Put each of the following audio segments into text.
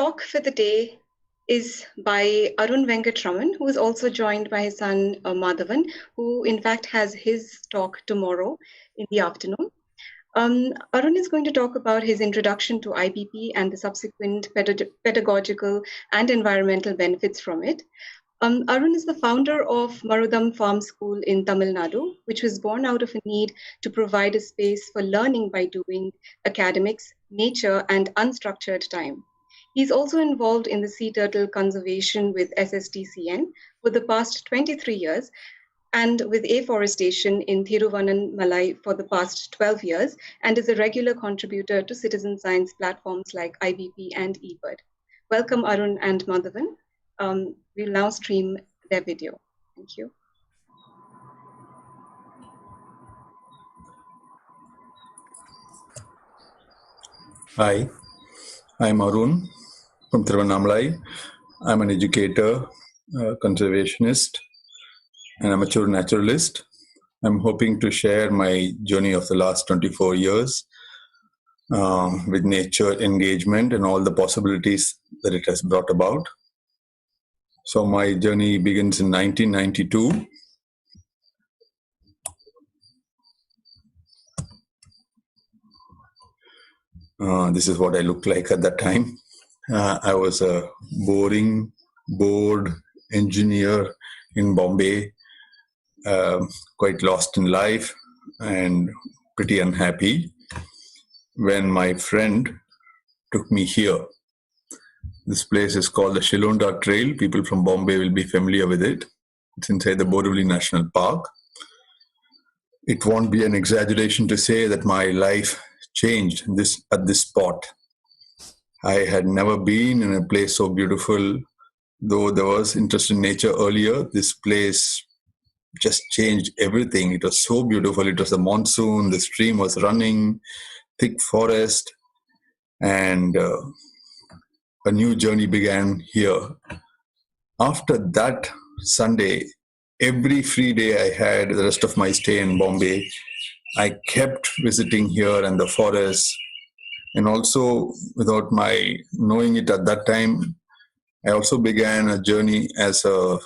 talk for the day is by Arun Venkatraman, who is also joined by his son Madhavan, who in fact has his talk tomorrow in the afternoon. Arun is going to talk about his introduction to IBP and the subsequent pedagogical and environmental benefits from it. Arun is the founder of Marudam Farm School in Tamil Nadu, which was born out of a need to provide a space for learning by doing academics, nature, and unstructured time. He's also involved in the sea turtle conservation with SSTCN for the past 23 years and with afforestation in Thiruvannamalai for the past 12 years, and is a regular contributor to citizen science platforms like IBP and eBird. Welcome, Arun and Madhavan. We'll now stream their video. Thank you. Hi, I'm Arun from Thiruvannamalai. I'm an educator, conservationist, an amateur naturalist. I'm hoping to share my journey of the last 24 years with nature engagement and all the possibilities that it has brought about. So my journey begins in 1992. This is what I looked like at that time. I was a bored engineer in Bombay, quite lost in life and pretty unhappy when my friend took me here. This place is called the Silonda Trail. People from Bombay will be familiar with it. It's inside the Borivali National Park. It won't be an exaggeration to say that my life changed at this spot. I had never been in a place so beautiful. Though there was interest in nature earlier, this place just changed everything. It was so beautiful. It was the monsoon, the stream was running, thick forest, and a new journey began here. After that Sunday, every free day I had the rest of my stay in Bombay, I kept visiting here and the forest. And also, without my knowing it at that time, I also began a journey as a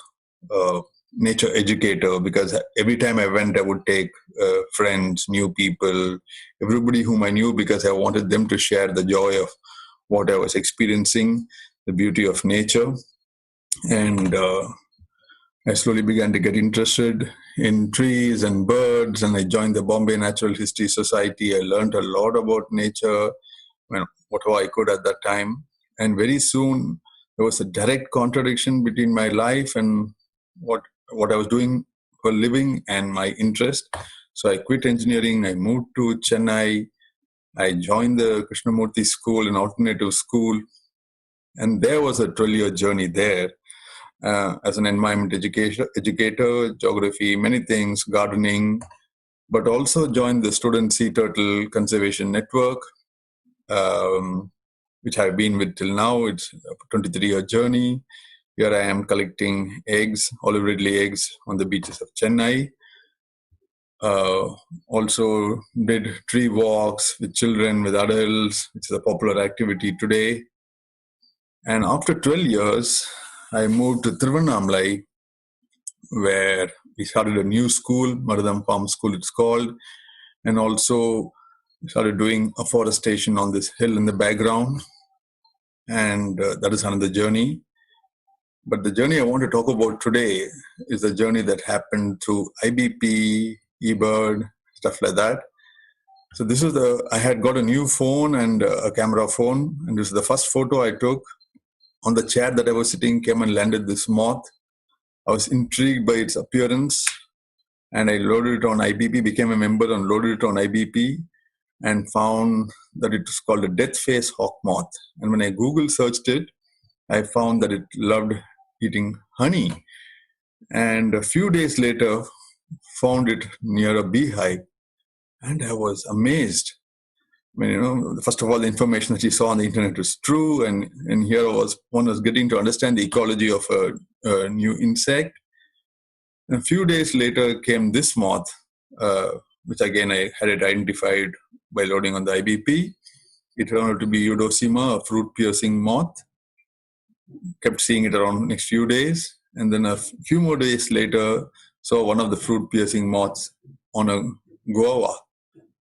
nature educator, because every time I went, I would take friends, new people, everybody whom I knew, because I wanted them to share the joy of what I was experiencing, the beauty of nature. And I slowly began to get interested in trees and birds, and I joined the Bombay Natural History Society. I learned a lot about nature, whatever I could at that time. And very soon, there was a direct contradiction between my life and what I was doing for a living and my interest. So I quit engineering. I moved to Chennai. I joined the Krishnamurti School, an alternative school. And there was a 12-year journey there as an environment educator, geography, many things, gardening, but also joined the Student Sea Turtle Conservation Network, which I've been with till now. It's a 23-year journey. Here I am collecting eggs, olive ridley eggs on the beaches of Chennai. Also did tree walks with children, with adults, which is a popular activity today. And after 12 years, I moved to Thiruvannamalai, where we started a new school, Marudam Farm School it's called, and also started doing afforestation on this hill in the background. And that is another journey. But the journey I want to talk about today is the journey that happened through IBP, eBird, stuff like that. So this is I had got a new phone and a camera phone, and this is the first photo I took. On the chair that I was sitting came and landed this moth. I was intrigued by its appearance, and I loaded it on IBP, became a member and loaded it on IBP, and found that it was called a death face hawk moth. And when I Google searched it, I found that it loved eating honey. And a few days later, found it near a beehive, and I was amazed. I mean, first of all, the information that you saw on the internet was true, and here one was getting to understand the ecology of a new insect. And a few days later came this moth, which again I had it identified by loading on the IBP. It turned out to be Eudocima, a fruit-piercing moth. kept seeing it around the next few days. And then a few more days later, saw one of the fruit-piercing moths on a guava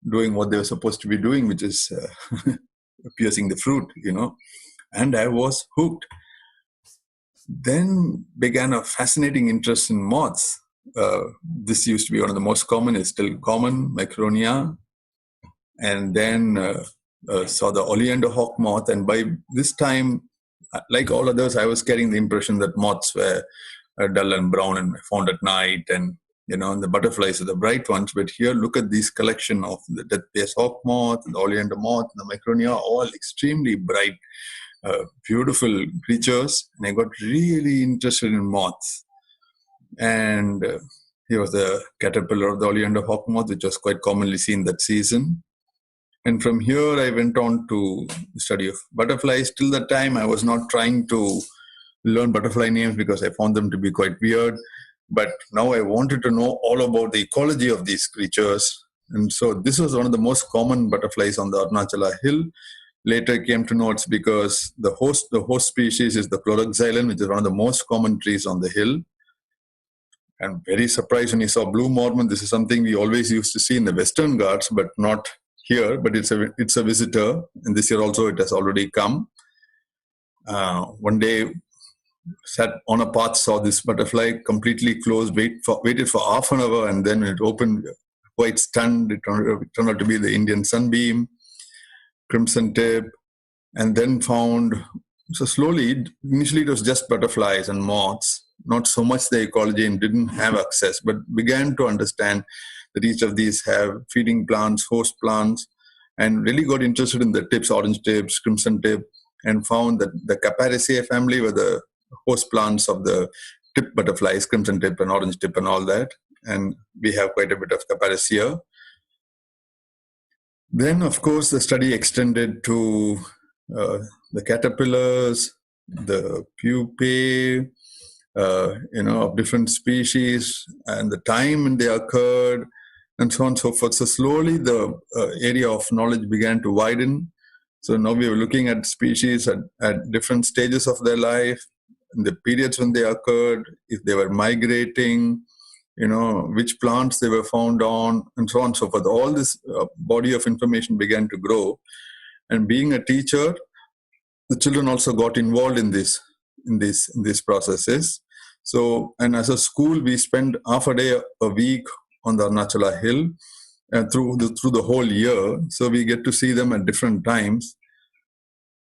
doing what they were supposed to be doing, which is piercing the fruit, and I was hooked. Then began a fascinating interest in moths. This used to be one of the most common, is still common, Micronia. And then saw the oleander hawk moth. And by this time, like all others, I was getting the impression that moths were dull and brown and found at night, and and the butterflies are the bright ones. But here, look at this collection of the death-faced hawk moth, the oleander moth, the Micronia, all extremely bright, beautiful creatures. And I got really interested in moths. And here was the caterpillar of the oleander hawk moth, which was quite commonly seen that season. And from here, I went on to the study of butterflies. Till that time, I was not trying to learn butterfly names because I found them to be quite weird. But now I wanted to know all about the ecology of these creatures. And so this was one of the most common butterflies on the Arunachala hill. Later I came to know it's because the host species is the chloroxylon, which is one of the most common trees on the hill. I'm very surprised when you saw blue mormon. This is something we always used to see in the Western Ghats, but not here. But it's a visitor, and this year also it has already come. One day, sat on a path, saw this butterfly completely closed, waited for half an hour, and then it opened, quite stunned. It turned out to be the Indian sunbeam, crimson tip, and then found, so slowly, initially it was just butterflies and moths, not so much the ecology, and didn't have access, but began to understand that each of these have feeding plants, host plants, and really got interested in the tips, orange tips, crimson tip, and found that the Capariceae family were the host plants of the tip butterflies, crimson tip and orange tip and all that. And we have quite a bit of Capariceae. Then, of course, the study extended to the caterpillars, the pupae, of different species, and the time when they occurred, and so on and so forth. So slowly the area of knowledge began to widen. So now we were looking at species at different stages of their life, in the periods when they occurred, if they were migrating, which plants they were found on, and so on and so forth. All this body of information began to grow. And being a teacher, the children also got involved in these processes. So, and as a school, we spend half a day a week on the Arunachala hill through the whole year. So we get to see them at different times.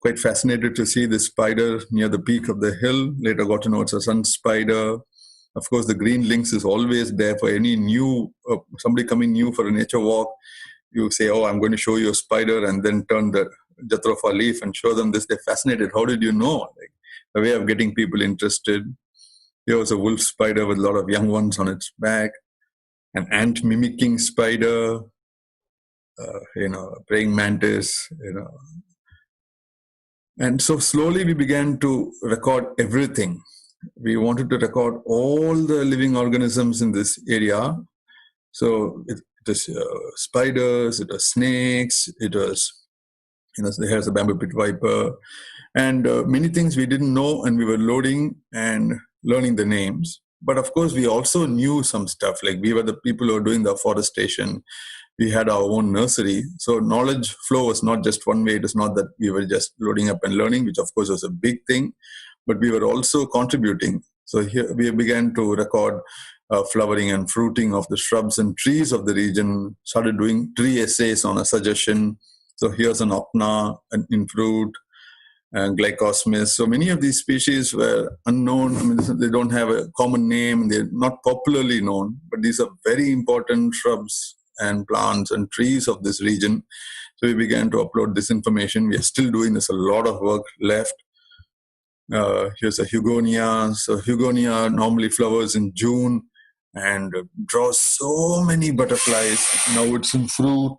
Quite fascinated to see this spider near the peak of the hill. Later got to know it's a sun spider. Of course, the green lynx is always there for any new, somebody coming new for a nature walk. You say, oh, I'm going to show you a spider, and then turn the Jatropha leaf and show them this. They're fascinated. How did you know? Like, a way of getting people interested. Here was a wolf spider with a lot of young ones on its back. An ant mimicking spider, praying mantis, And so slowly we began to record everything. We wanted to record all the living organisms in this area. So it was spiders, it was snakes, it was, there's a bamboo pit viper, and many things we didn't know, and we were loading and learning the names. But of course, we also knew some stuff, like we were the people who were doing the afforestation. We had our own nursery. So knowledge flow was not just one way. It was not that we were just loading up and learning, which of course was a big thing, but we were also contributing. So here we began to record flowering and fruiting of the shrubs and trees of the region, started doing tree essays on a suggestion. So here's an opna in fruit, and glycosmis. So many of these species were unknown. I mean, they don't have a common name. They're not popularly known, but these are very important shrubs and plants and trees of this region. So we began to upload this information. We are still doing this, a lot of work left. Here's a Hugonia. So Hugonia normally flowers in June and draws so many butterflies. Now it's in fruit,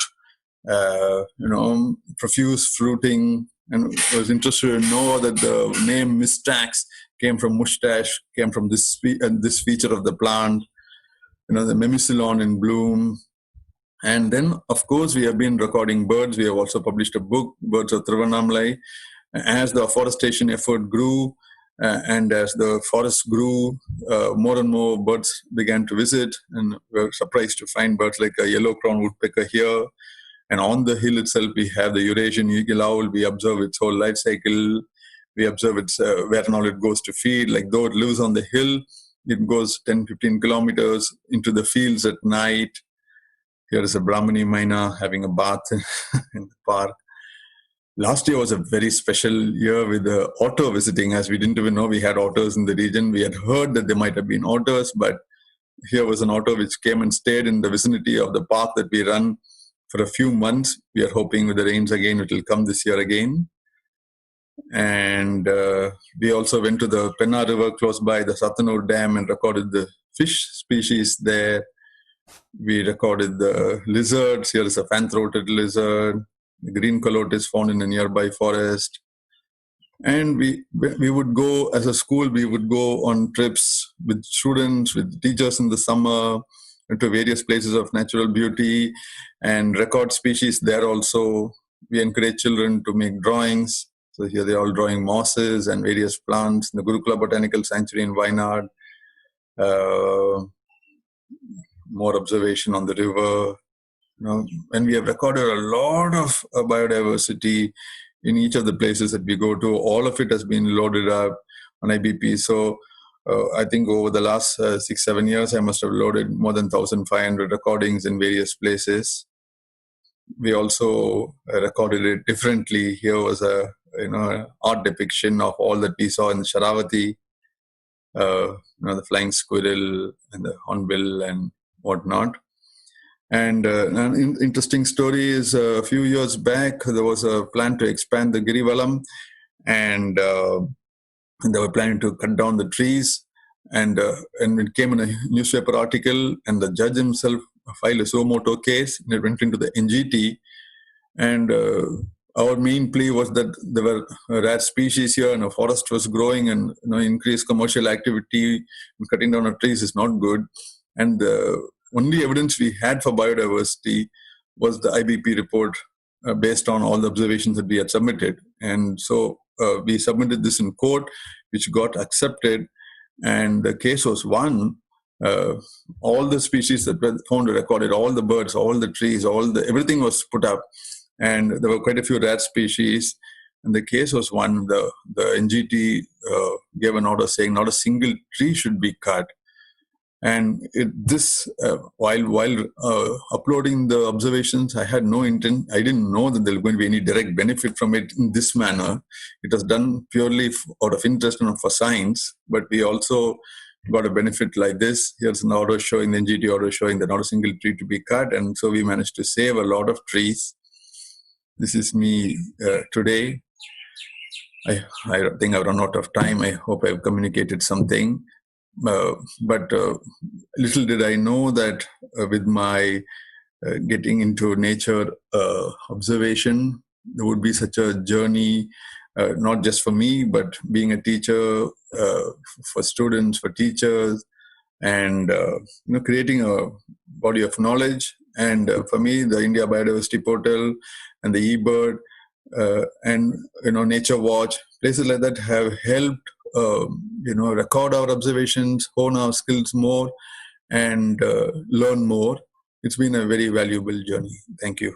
profuse fruiting. And I was interested to know that the name mystax came from mustache, came from this feature of the plant, the mimicillon in bloom. And then, of course, we have been recording birds. We have also published a book, Birds of Thiruvannamalai. As the afforestation effort grew, And as the forest grew, more and more birds began to visit, and we were surprised to find birds like a yellow-crowned woodpecker here. And on the hill itself, we have the Eurasian eagle owl. We observe its whole life cycle. We observe its where and all it goes to feed. Like though it lives on the hill, it goes 10, 15 kilometers into the fields at night. Here is a Brahmani myna having a bath in the park. Last year was a very special year with the otter visiting, as we didn't even know we had otters in the region. We had heard that there might have been otters, but here was an otter which came and stayed in the vicinity of the park that we run for a few months. We are hoping with the rains again, it will come this year again. And we also went to the Penna River close by the Sathanur Dam and recorded the fish species there. We recorded the lizards. Here is a fan-throated lizard. The green collated is found in a nearby forest. And we would go, as a school, we would go on trips with students, with teachers in the summer, to various places of natural beauty and record species there also. We encourage children to make drawings. So here they're all drawing mosses and various plants in the Gurukula Botanical Sanctuary in Wayanad. More observation on the river. And we have recorded a lot of biodiversity in each of the places that we go to. All of it has been loaded up on IBP. So I think over the last 6-7 years, I must have loaded more than 1,500 recordings in various places. We also recorded it differently. Here was a art depiction of all that we saw in Sharavati, the flying squirrel and the hornbill and whatnot. And an interesting story is a few years back, there was a plan to expand the girivalam, and they were planning to cut down the trees. And it came in a newspaper article, and the judge himself filed a suo moto case, and it went into the NGT. And our main plea was that there were rare species here, and a forest was growing, and increased commercial activity, cutting down of trees is not good. And the only evidence we had for biodiversity was the IBP report based on all the observations that we had submitted. And so we submitted this in court, which got accepted, and the case was won. All the species that were found recorded, all the birds, all the trees, everything was put up. And there were quite a few rare species. And the case was won. The NGT gave an order saying not a single tree should be cut. And while uploading the observations, I had no intent. I didn't know that there was going to be any direct benefit from it in this manner. It was done purely out of interest and for science. But we also got a benefit like this. Here's an order showing, the NGT order showing that not a single tree to be cut. And so we managed to save a lot of trees. This is me today. I think I've run out of time. I hope I've communicated something. But little did I know that with my getting into nature observation, there would be such a journey, not just for me, but being a teacher, for students, for teachers, and creating a body of knowledge. And for me, the India Biodiversity Portal and the eBird and Nature Watch, places like that have helped record our observations, hone our skills more, and learn more. It's been a very valuable journey. Thank you.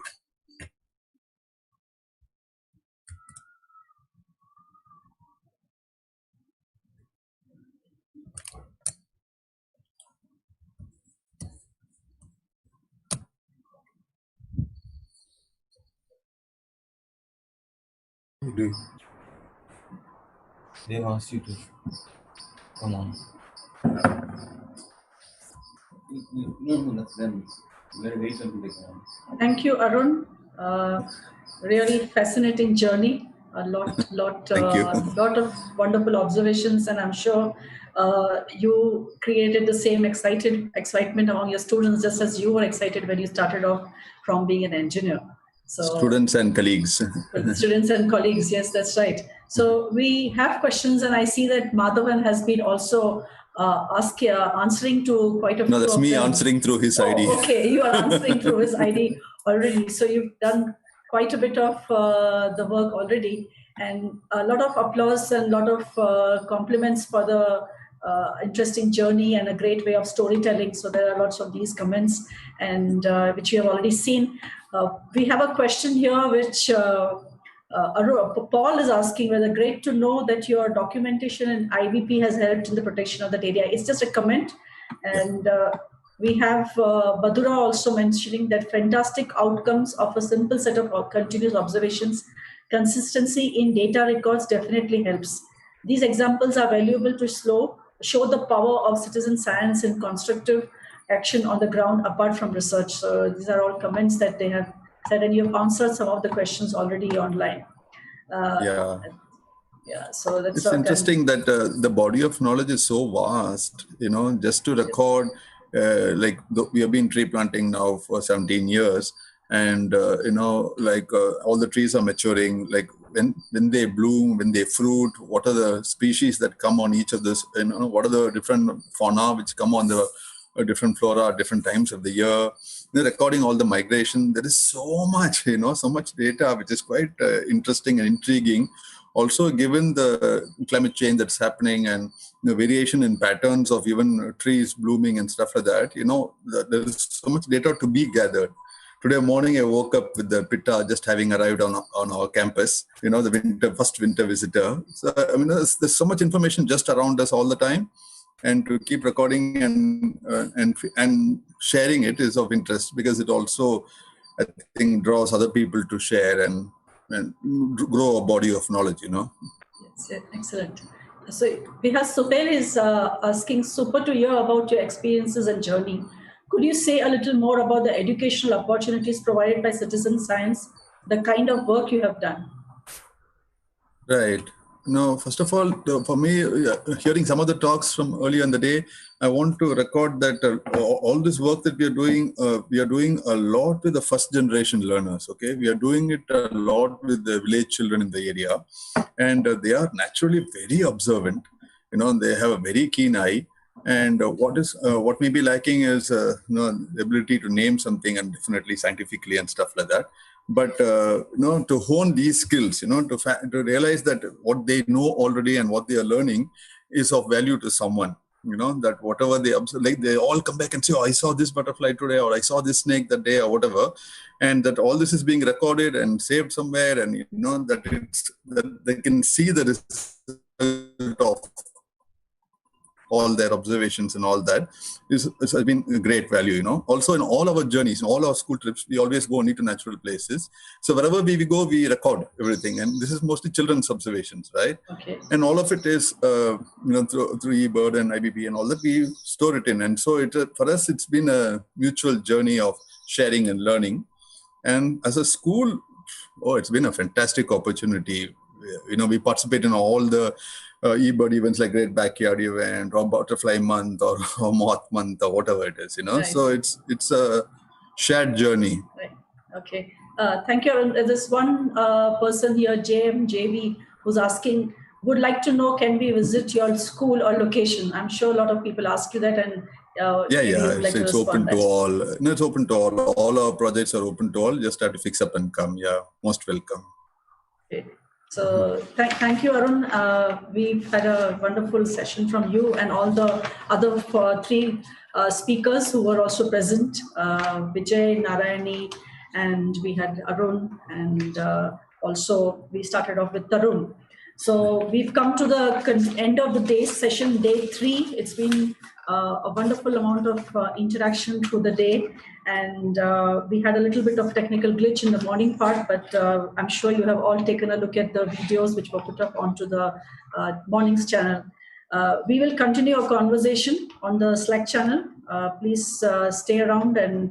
They asked you to come on. No, that's them. You gotta wait until they come on. Thank you, Arun. Really fascinating journey. A lot of wonderful observations, and I'm sure you created the same excitement among your students, just as you were excited when you started off from being an engineer. So students and colleagues. Students and colleagues, yes, that's right. So we have questions, and I see that Madhavan has been also answering to quite a few. No, that's me answering through his ID. Okay, you are answering through his ID already. So you've done quite a bit of the work already. And a lot of applause and a lot of compliments for the interesting journey and a great way of storytelling. So there are lots of these comments, and which you have already seen. We have a question here which Paul is asking whether great to know that your documentation in IBP has helped in the protection of that area. It's just a comment. And we have Badura also mentioning that fantastic outcomes of a simple set of continuous observations. Consistency in data records definitely helps. These examples are valuable to show the power of citizen science in constructive action on the ground apart from research. So these are all comments that they have said, and you've answered some of the questions already online. So that's it's interesting that the body of knowledge is so vast, just to record, we have been tree planting now for 17 years. And, all the trees are maturing, like when they bloom, when they fruit, what are the species that come on each of this, what are the different fauna which come on the different flora at different times of the year. They're recording all the migration. There is so much, so much data, which is quite interesting and intriguing. Also, given the climate change that's happening and the variation in patterns of even trees blooming and stuff like that, there is so much data to be gathered. Today morning, I woke up with the pitta just having arrived on our campus, the first winter visitor. So, there's so much information just around us all the time. And to keep recording and sharing it is of interest, because it also, I think, draws other people to share and grow a body of knowledge, Yes, excellent. So we have Suhail is asking, super to hear about your experiences and journey. Could you say a little more about the educational opportunities provided by citizen science, the kind of work you have done? Right. No, first of all, for me, hearing some of the talks from earlier in the day, I want to record that all this work that we are doing a lot with the first generation learners. Okay, we are doing it a lot with the village children in the area, and they are naturally very observant. They have a very keen eye. And what may be lacking is the ability to name something, and definitely scientifically and stuff like that. But to hone these skills, to realize that what they know already and what they are learning is of value to someone. That whatever they observe, like they all come back and say, "Oh, I saw this butterfly today," or "I saw this snake that day," or whatever, and that all this is being recorded and saved somewhere, and that they can see the result of all their observations and all that has been a great value, Also, in all our journeys, in all our school trips, we always go only to natural places. So wherever we go, we record everything. And this is mostly children's observations, right? Okay. And all of it is, through eBird and IBP and all that, we store it in. And so for us, it's been a mutual journey of sharing and learning. And as a school, it's been a fantastic opportunity. We participate in all the eBird events like Great Backyard Event or Butterfly Month or Moth Month or whatever it is, Right. So it's a shared journey. Right. Okay. Thank you, Arun. There's one person here, JMJV, who's asking, would like to know, can we visit your school or location? I'm sure a lot of people ask you that, and it's open to all. No, it's open to all. All our projects are open to all. Just have to fix up and come. Yeah, most welcome. Okay. So thank you, Arun. We've had a wonderful session from you and all the other three speakers who were also present, Vijay, Narayani, and we had Arun, and also we started off with Tarun. So we've come to the end of the day's session, day 3. It's been a wonderful amount of interaction through the day. And we had a little bit of technical glitch in the morning part, but I'm sure you have all taken a look at the videos which were put up onto the morning's channel. We will continue our conversation on the Slack channel. Please stay around and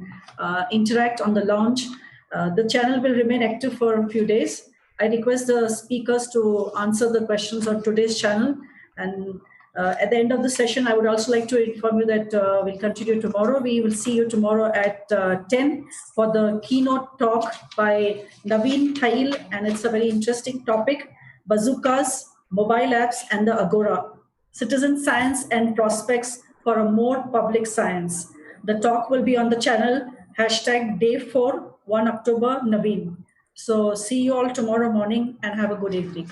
interact on the launch. The channel will remain active for a few days. I request the speakers to answer the questions on today's channel. And at the end of the session, I would also like to inform you that we'll continue tomorrow. We will see you tomorrow at 10 for the keynote talk by Naveen Thail, and it's a very interesting topic, bazookas, mobile apps, and the Agora, citizen science and prospects for a more public science. The talk will be on the channel, #day4, 1 October, Naveen. So see you all tomorrow morning and have a good evening.